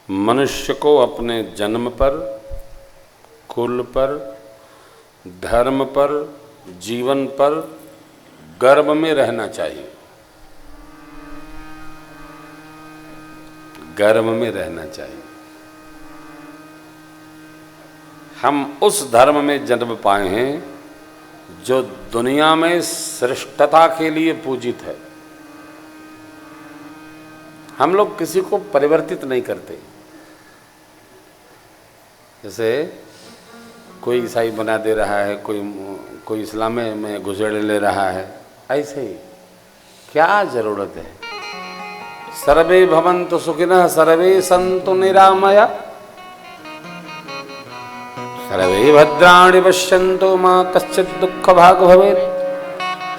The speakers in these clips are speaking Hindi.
मनुष्य को अपने जन्म पर, कुल पर, धर्म पर, जीवन पर गर्व में रहना चाहिए। गर्व में रहना चाहिए। हम उस धर्म में जन्म पाए हैं जो दुनिया में श्रेष्ठता के लिए पूजित है। हम लोग किसी को परिवर्तित नहीं करते। जैसे कोई ईसाई बना दे रहा है, कोई इस्लाम में घुसेड़ ले रहा है, ऐसे ही क्या जरूरत है। सर्वे भवन्तु सुखिनः सर्वे सन्तु निरामया सर्वे भद्राणि पश्यन्तु मा कश्चित् दुःख भाग् भवेत्।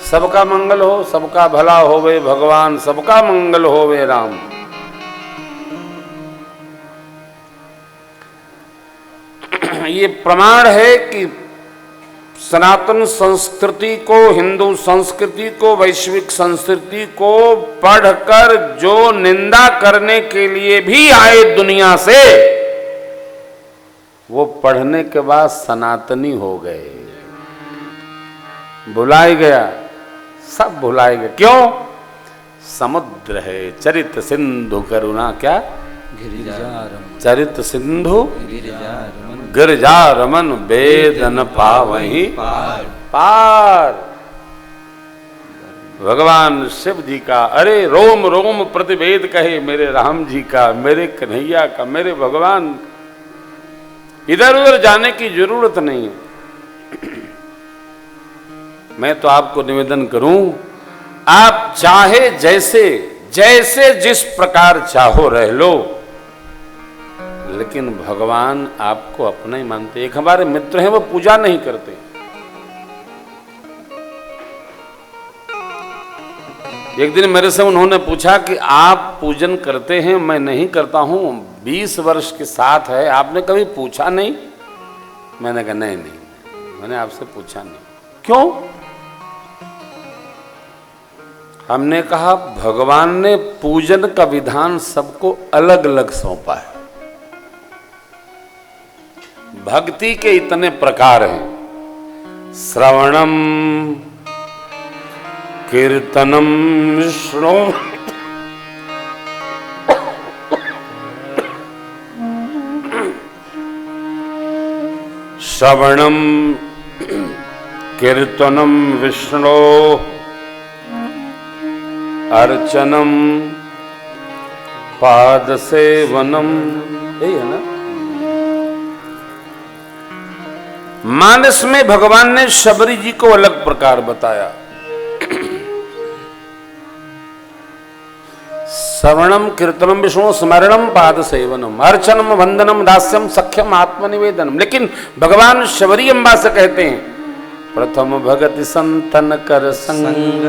सबका मंगल हो, सबका भला होवे भगवान, सबका मंगल होवे राम। ये प्रमाण है कि सनातन संस्कृति को, हिंदू संस्कृति को, वैश्विक संस्कृति को पढ़कर जो निंदा करने के लिए भी आए दुनिया से, वो पढ़ने के बाद सनातनी हो गए। भुलाए गया, सब भुलाए गए। क्यों? समुद्र है चरित सिंधु करुणा, क्या चरित सिंधु गिरजा रमन वेदन पावहीं पार। भगवान शिव जी का अरे रोम रोम प्रतिवेद कहे मेरे राम जी का, मेरे कन्हैया का, मेरे भगवान। इधर उधर जाने की जरूरत नहीं है। मैं तो आपको निवेदन करूं, आप चाहे जैसे जैसे जिस प्रकार चाहो रह लो, लेकिन भगवान आपको अपना ही मानते। एक हमारे मित्र हैं, वो पूजा नहीं करते। एक दिन मेरे से उन्होंने पूछा कि आप पूजन करते हैं? मैं नहीं करता हूं, 20 वर्ष के साथ है, आपने कभी पूछा नहीं? मैंने कहा नहीं, मैंने आपसे पूछा नहीं। क्यों? हमने कहा भगवान ने पूजन का विधान सबको अलग अलग सौंपा है। भक्ति के इतने प्रकार हैं, श्रवणम कीर्तनम विष्णु श्रवणम कीर्तनम विष्णु अर्चनम पाद सेवनम, यही है ना। मानस में भगवान ने शबरी जी को अलग प्रकार बताया। श्रवणम कीर्तनम विष्णु स्मरणम पाद सेवनम अर्चनम वंदनम दास्यम सख्यम आत्मनिवेदनम। लेकिन भगवान शबरी अम्बा से कहते हैं, प्रथम भगति संतन कर संग,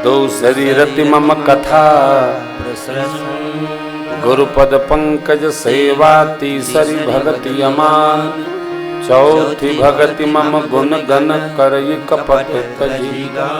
दूसरी रति मम कथा, गुरुपद पंकज सेवा, तीसरी भगति अमान, चौथी भगति मम गुण गण करई कपट तजीगा,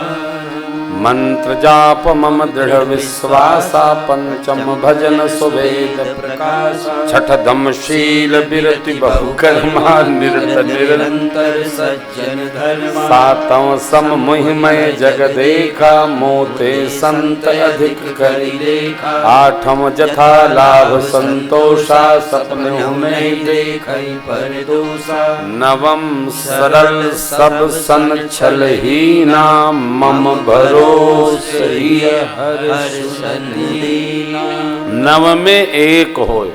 मंत्र जाप मम दृढ़ विश्वासा, पंचम भजन सुवेद प्रकाश, छठ दम शील बिरति बहु कर्मा निरत निरंतर सज्जन धर्म, सातम सम मुहिमय जग देखा, मोते संत अधिक करि देखा, आठम जथा लाभ संतोषा, सपने नहीं देखई परदोषा, नवम सरल सब सन छल ही नाम, मम भरो नव में एक होय।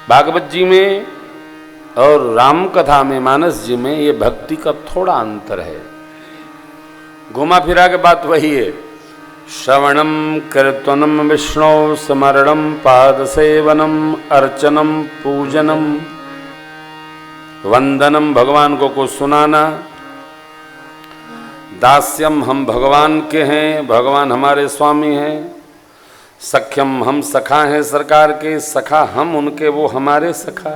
भागवत जी में और राम कथा में, मानस जी में ये भक्ति का थोड़ा अंतर है। घुमा फिरा के बात वही है। श्रवणम कीर्तनम विष्णु स्मरणम पाद सेवनम अर्चनम पूजनम वंदनम, भगवान को सुनाना, दास्यम हम भगवान के हैं, भगवान हमारे स्वामी हैं, सख्यम हम सखा हैं सरकार के, सखा हम उनके, वो हमारे सखा,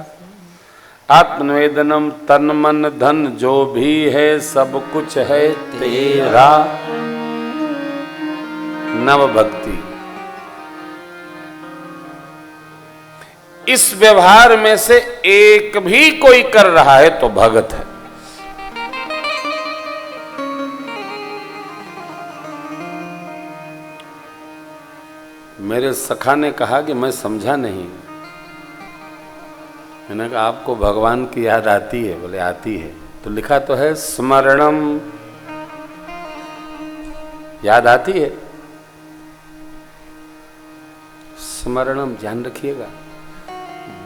आत्मनिवेदनम तन मन धन जो भी है सब कुछ है तेरा। नव भक्ति इस व्यवहार में से एक भी कोई कर रहा है तो भगत है। मेरे सखा ने कहा कि मैं समझा नहीं। मैंने कहा आपको भगवान की याद आती है? बोले आती है। तो लिखा तो है स्मरणम, याद आती है। स्मरणम, ध्यान रखिएगा,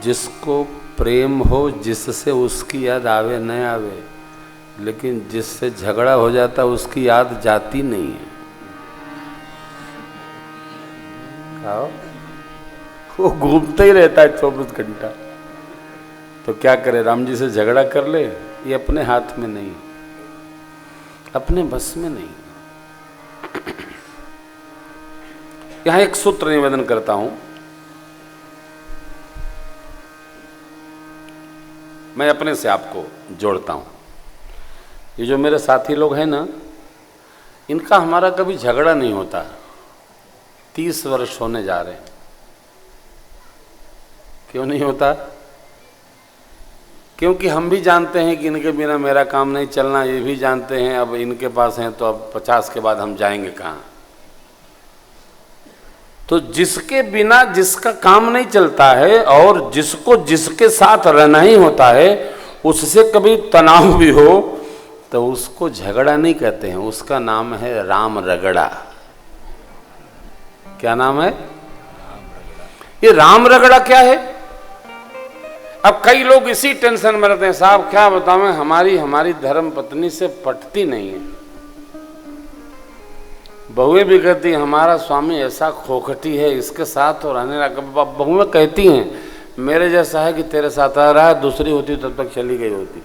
जिसको प्रेम हो, जिससे उसकी याद आवे न आवे, लेकिन जिससे झगड़ा हो जाता उसकी याद जाती नहीं है। वो घूमते ही रहता है 24 घंटा। तो क्या करे, राम जी से झगड़ा कर ले, ये अपने हाथ में नहीं, अपने बस में नहीं। यहां एक सूत्र निवेदन करता हूं। मैं अपने से आपको जोड़ता हूं। ये जो मेरे साथी लोग हैं ना, इनका हमारा कभी झगड़ा नहीं होता। 30 वर्ष होने जा रहे हैं। क्यों नहीं होता? क्योंकि हम भी जानते हैं कि इनके बिना मेरा काम नहीं चलना, ये भी जानते हैं अब इनके पास हैं तो अब 50 के बाद हम जाएंगे कहाँ। तो जिसके बिना जिसका काम नहीं चलता है और जिसको जिसके साथ रहना ही होता है, उससे कभी तनाव भी हो तो उसको झगड़ा नहीं कहते हैं, उसका नाम है राम रगड़ा। क्या नाम है? ये राम रगड़ा क्या है? अब कई लोग इसी टेंशन में रहते हैं, साहब क्या बताऊं, हमारी धर्म पत्नी से पटती नहीं है। बहुएं भी कहती हैं हमारा स्वामी ऐसा खोखटी है, इसके साथ तो रहने लगा। बहुएं कहती हैं मेरे जैसा है कि तेरे साथ आ रहा है, दूसरी होती तब तक चली गई होती।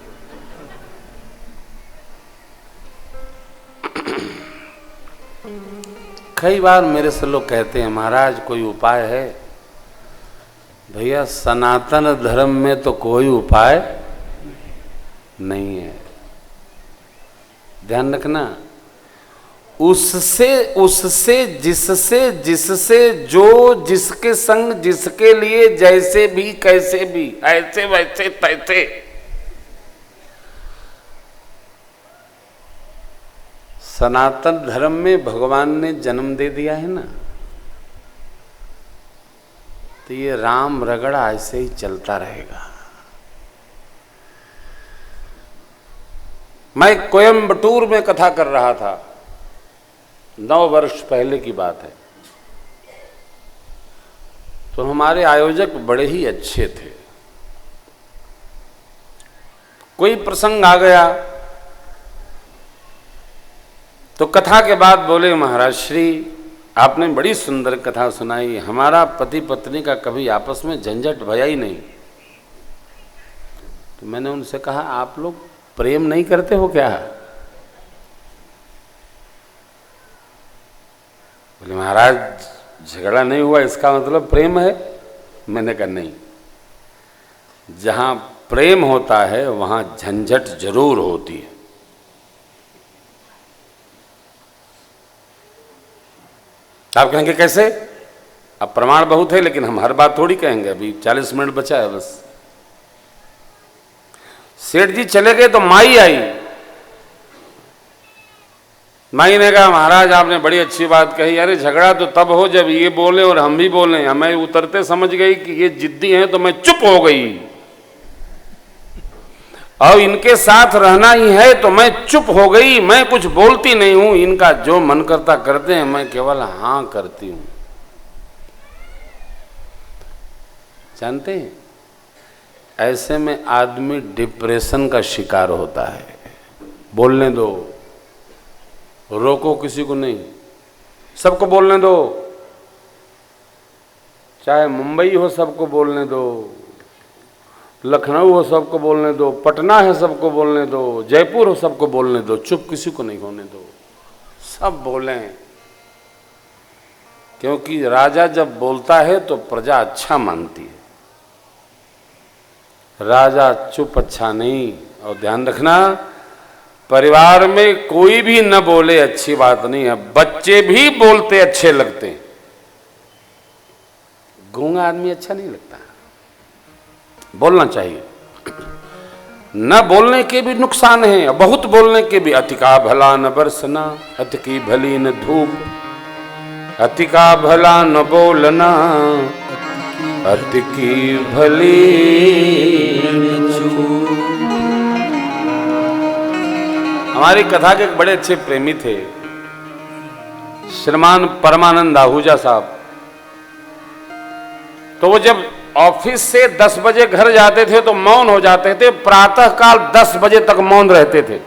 कई बार मेरे से लोग कहते हैं महाराज कोई उपाय है? भैया सनातन धर्म में तो कोई उपाय नहीं है। ध्यान रखना, उससे जिससे जो जिसके संग जिसके लिए जैसे भी कैसे भी ऐसे वैसे तैसे। सनातन धर्म में भगवान ने जन्म दे दिया है ना, तो ये राम रगड़ा ऐसे ही चलता रहेगा। मैं कोयम्बटूर में कथा कर रहा था, 9 वर्ष पहले की बात है। तो हमारे आयोजक बड़े ही अच्छे थे। कोई प्रसंग आ गया तो कथा के बाद बोले महाराज श्री आपने बड़ी सुंदर कथा सुनाई, हमारा पति पत्नी का कभी आपस में झंझट भया ही नहीं। तो मैंने उनसे कहा आप लोग प्रेम नहीं करते हो क्या? बोले महाराज झगड़ा नहीं हुआ इसका मतलब प्रेम है। मैंने कहा नहीं, जहां प्रेम होता है वहां झंझट जरूर होती है। आप कहेंगे कैसे? अब प्रमाण बहुत है लेकिन हम हर बात थोड़ी कहेंगे, अभी 40 मिनट बचा है बस। सेठ जी चले गए तो माई आई। माई ने कहा महाराज आपने बड़ी अच्छी बात कही। अरे झगड़ा तो तब हो जब ये बोले और हम भी बोले। हमें उतरते समझ गई कि ये जिद्दी हैं तो मैं चुप हो गई, और इनके साथ रहना ही है तो मैं चुप हो गई। मैं कुछ बोलती नहीं हूं, इनका जो मन करता करते हैं, मैं केवल हां करती हूं। जानते हैं ऐसे में आदमी डिप्रेशन का शिकार होता है। बोलने दो, रोको किसी को नहीं, सबको बोलने दो। चाहे मुंबई हो सबको बोलने दो, लखनऊ हो सबको बोलने दो, पटना है सबको बोलने दो, जयपुर हो सबको बोलने दो, चुप किसी को नहीं होने दो। सब बोलें, क्योंकि राजा जब बोलता है तो प्रजा अच्छा मानती है। राजा चुप अच्छा नहीं। और ध्यान रखना, परिवार में कोई भी न बोले अच्छी बात नहीं है। बच्चे भी बोलते अच्छे लगते हैं, गूंगा आदमी अच्छा नहीं लगता। बोलना चाहिए। न बोलने के भी नुकसान हैं, बहुत बोलने के भी। अति का भला न बरसना, अति की भली न धूप, अति का भला न बोलना, अति की भली न चूप। हमारी कथा के एक बड़े अच्छे प्रेमी थे, श्रीमान परमानंद आहूजा साहब। तो वो जब ऑफिस से 10 बजे घर जाते थे तो मौन हो जाते थे, प्रातः काल 10 बजे तक मौन रहते थे।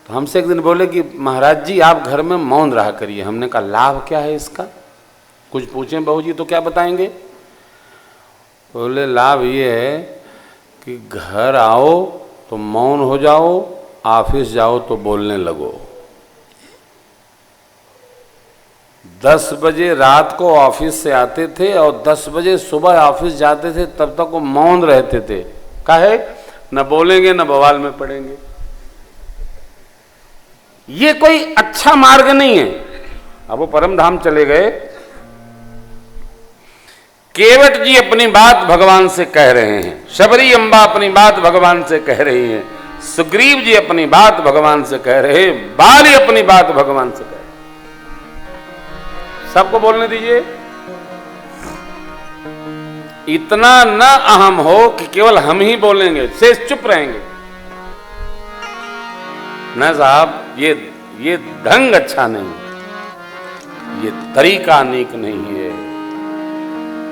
तो हमसे एक दिन बोले कि महाराज जी आप घर में मौन रहा करिए। हमने कहा लाभ क्या है इसका, कुछ पूछें बहू जी तो क्या बताएंगे? बोले लाभ ये है कि घर आओ तो मौन हो जाओ, ऑफिस जाओ तो बोलने लगो। 10 बजे रात को ऑफिस से आते थे और 10 बजे सुबह ऑफिस जाते थे, तब तक वो मौन रहते थे। काहे? न बोलेंगे न बवाल में पड़ेंगे। ये कोई अच्छा मार्ग नहीं है। अब वो परम धाम चले गए, केवट जी अपनी बात भगवान से कह रहे हैं, शबरी अम्बा अपनी बात भगवान से कह रही हैं, सुग्रीव जी अपनी बात भगवान से कह रहे हैं, बाली अपनी बात भगवान से कह रहे हैं। सबको बोलने दीजिए। इतना न अहम हो कि केवल हम ही बोलेंगे, शेष चुप रहेंगे। न साहब, ये ढंग अच्छा नहीं, ये तरीका नेक नहीं है।